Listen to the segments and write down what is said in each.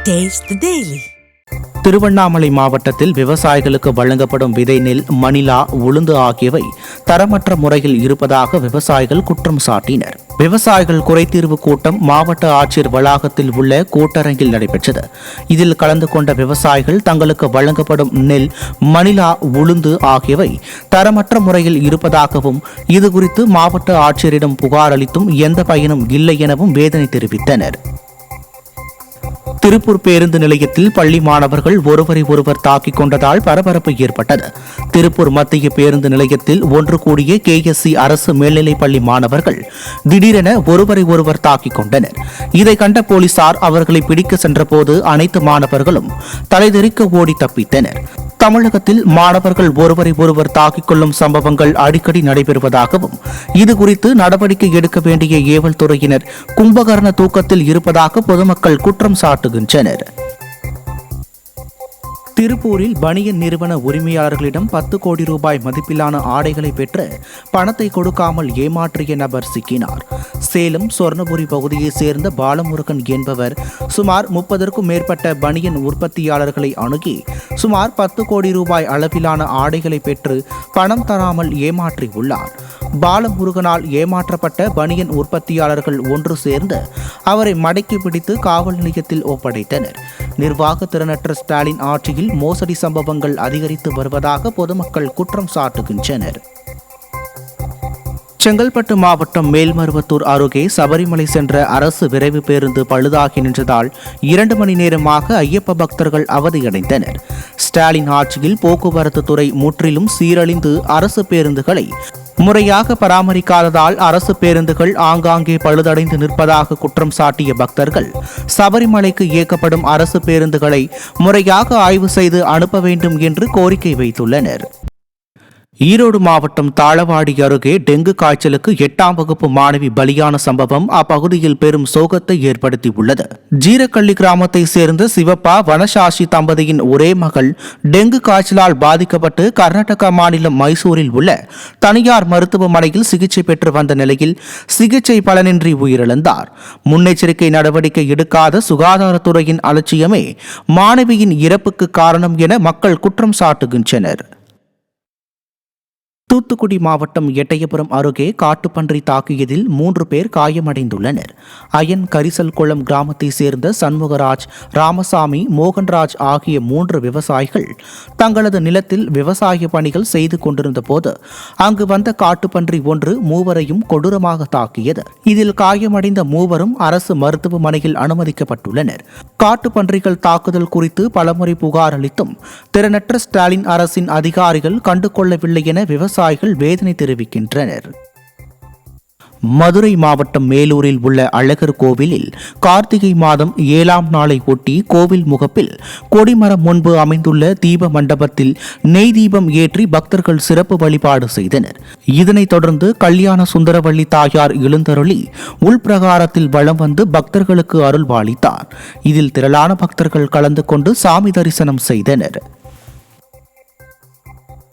Taste the Daily. Tiruvannamalai மாவட்டத்தில் விவசாயிகளுக்கு வழங்கப்படும் விதை நெல், மணிலா, உளுந்து ஆகியவை தரமற்ற முறையில் இருப்பதாக விவசாயிகள் குற்றம் சாட்டினர். விவசாயிகள் குறைதீர்வு கூட்டம் மாவட்ட ஆட்சியர் வளாகத்தில் உள்ள கூட்டரங்கில் நடைபெற்றது. இதில் கலந்து கொண்ட விவசாயிகள் தங்களுக்கு வழங்கப்படும் நெல், மணிலா, உளுந்து ஆகியவை தரமற்ற முறையில் இருப்பதாகவும் இதுகுறித்து மாவட்ட ஆட்சியரிடம் புகார் அளித்தும் எந்த பயனும் இல்லை எனவும் வேதனை தெரிவித்தனர். திருப்பூர் பேருந்து நிலையத்தில் பள்ளி மாணவர்கள் ஒருவரை ஒருவர் தாக்கிக் கொண்டதால் பரபரப்பு ஏற்பட்டது. திருப்பூர் மத்திய பேருந்து நிலையத்தில் ஒன்று கூடிய KSC அரசு மேல்நிலைப் பள்ளி மாணவர்கள் திடீரென ஒருவரை ஒருவர் தாக்கிக் கொண்டனர். இதை கண்ட போலீசார் அவர்களை பிடிக்க சென்றபோது அனைத்து மாணவர்களும் தலைதெறிக்க ஓடி தப்பித்தனர். தமிழகத்தில் மாணவர்கள் ஒருவரை ஒருவர் தாக்கிக் கொள்ளும் சம்பவங்கள் அடிக்கடி நடைபெறுவதாகவும் இதுகுறித்து நடவடிக்கை எடுக்க வேண்டிய ஏவல் துறையினர் கும்பகர்ண தூக்கத்தில் இருப்பதாக பொதுமக்கள் குற்றம் சாட்டுகின்றனர். திருப்பூரில் பனியன் நிறுவன உரிமையாளர்களிடம் 10 கோடி ரூபாய் மதிப்பிலான ஆடைகளை பெற்று பணத்தை கொடுக்காமல் ஏமாற்றிய நபர் சிக்கினார். சேலம் சொர்ணபுரி பகுதியைச் சேர்ந்த பாலமுருகன் என்பவர் சுமார் 30க்கும் மேற்பட்ட பனியன் உற்பத்தியாளர்களை அணுகி சுமார் 10 கோடி ரூபாய் அளவிலான ஆடைகளை பெற்று பணம் தராமல் ஏமாற்றியுள்ளார். பாலமுருகனால் ஏமாற்றப்பட்ட பனியன் உற்பத்தியாளர்கள் ஒன்று சேர்ந்து அவரை மடக்கி பிடித்து காவல் நிலையத்தில் ஒப்படைத்தனர். நிர்வாக திறனற்ற ஸ்டாலின் ஆட்சியில் மோசடி சம்பவங்கள் அதிகரித்து வருவதாக பொதுமக்கள் குற்றம் சாட்டுகின்றனர். செங்கல்பட்டு மாவட்டம் மேல்மருவத்தூர் அருகே சபரிமலை சென்ற அரசு விரைவு பேருந்து பழுதாகி நின்றதால் 2 மணி நேரமாக ஐயப்ப பக்தர்கள் அவதியடைந்தனர். ஸ்டாலின் ஆட்சியில் போக்குவரத்து துறை முற்றிலும் சீரழிந்து அரசு பேருந்துகளை முறையாக பராமரிக்காததால் அரசு பேருந்துகள் ஆங்காங்கே பழுதடைந்து நிற்பதாக குற்றம் சாட்டிய பக்தர்கள் சபரிமலைக்கு இயக்கப்படும் அரசு பேருந்துகளை முறையாக ஆய்வு செய்து அனுப்ப வேண்டும் என்று கோரிக்கை வைத்துள்ளனர். ஈரோடு மாவட்டம் தாளவாடி அருகே டெங்கு காய்ச்சலுக்கு 8ஆம் வகுப்பு மாணவி பலியான சம்பவம் அப்பகுதியில் பெரும் சோகத்தை ஏற்படுத்தியுள்ளது. ஜீரக்கள்ளி கிராமத்தை சேர்ந்த சிவப்பா வனசாஷி தம்பதியின் ஒரே மகள் டெங்கு காய்ச்சலால் பாதிக்கப்பட்டு கர்நாடக மாநிலம் மைசூரில் உள்ள தனியார் மருத்துவமனையில் சிகிச்சை பெற்று வந்த நிலையில் சிகிச்சை பலனின்றி உயிரிழந்தார். முன்னெச்சரிக்கை நடவடிக்கை எடுக்காத சுகாதாரத்துறையின் அலட்சியமே மாணவியின் இறப்புக்கு காரணம் என மக்கள் குற்றம் சாட்டுகின்றனர். தூத்துக்குடி மாவட்டம் எட்டயபுரம் அருகே காட்டுப்பன்றி தாக்கியதில் 3 பேர் காயமடைந்துள்ளனர். அயன் கரிசல் குளம் கிராமத்தை சேர்ந்த சண்முகராஜ், ராமசாமி, மோகன்ராஜ் ஆகிய 3 விவசாயிகள் தங்களது நிலத்தில் விவசாய பணிகள் செய்து கொண்டிருந்த போது அங்கு வந்த காட்டுப்பன்றி ஒன்று மூவரையும் கொடூரமாக தாக்கியது. இதில் காயமடைந்த மூவரும் அரசு மருத்துவமனையில் அனுமதிக்கப்பட்டுள்ளனர். காட்டுப்பன்றிகள் தாக்குதல் குறித்து பலமுறை புகார் அளித்தும் திறனற்ற ஸ்டாலின் அரசின் அதிகாரிகள் கண்டுகொள்ளவில்லை என விவசாயிகள் வேதனை தெரிவிக்கின்றனர். மதுரை மாவட்டம் மேலூரில் உள்ள அழகர் கோவிலில் கார்த்திகை மாதம் 7ஆம் நாளை ஒட்டி கோவில் முகப்பில் கொடிமரம் முன்பு அமைந்துள்ள தீப மண்டபத்தில் நெய் தீபம் ஏற்றி பக்தர்கள் சிறப்பு வழிபாடு செய்தனர். இதனைத் தொடர்ந்து கல்யாண சுந்தரவள்ளி தாயார் எழுந்தருளி உள்பிரகாரத்தில் வலம் வந்து பக்தர்களுக்கு அருள்பாலித்தார். இதில் திரளான பக்தர்கள் கலந்து கொண்டு சாமி தரிசனம் செய்தனர்.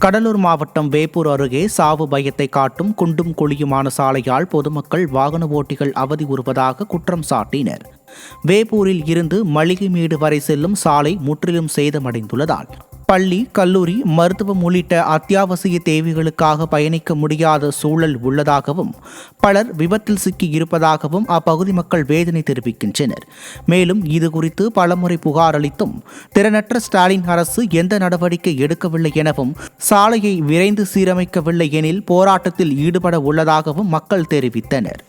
கடலூர் மாவட்டம் வேப்பூர் அருகே சாவு பயத்தை காட்டும் குண்டும் குழியுமான சாலையால் பொதுமக்கள், வாகன ஓட்டிகள் அவதி உறுவதாக குற்றம் சாட்டினர். வேப்பூரில் இருந்து மளிகைமேடு வரை செல்லும் சாலை முற்றிலும் சேதமடைந்துள்ளதால் பள்ளி, கல்லூரி, மருத்துவம் உள்ளிட்ட அத்தியாவசிய தேவைகளுக்காக பயணிக்க முடியாத சூழல் உள்ளதாகவும் பலர் விபத்தில் சிக்கி இருப்பதாகவும் அப்பகுதி மக்கள் வேதனை தெரிவிக்கின்றனர். மேலும் இதுகுறித்து பலமுறை புகார் அளித்தும் திறனற்ற ஸ்டாலின் அரசு எந்த நடவடிக்கை எடுக்கவில்லை எனவும் சாலையை விரைந்து சீரமைக்கவில்லை எனில் போராட்டத்தில் ஈடுபட உள்ளதாகவும் மக்கள் தெரிவித்தனர்.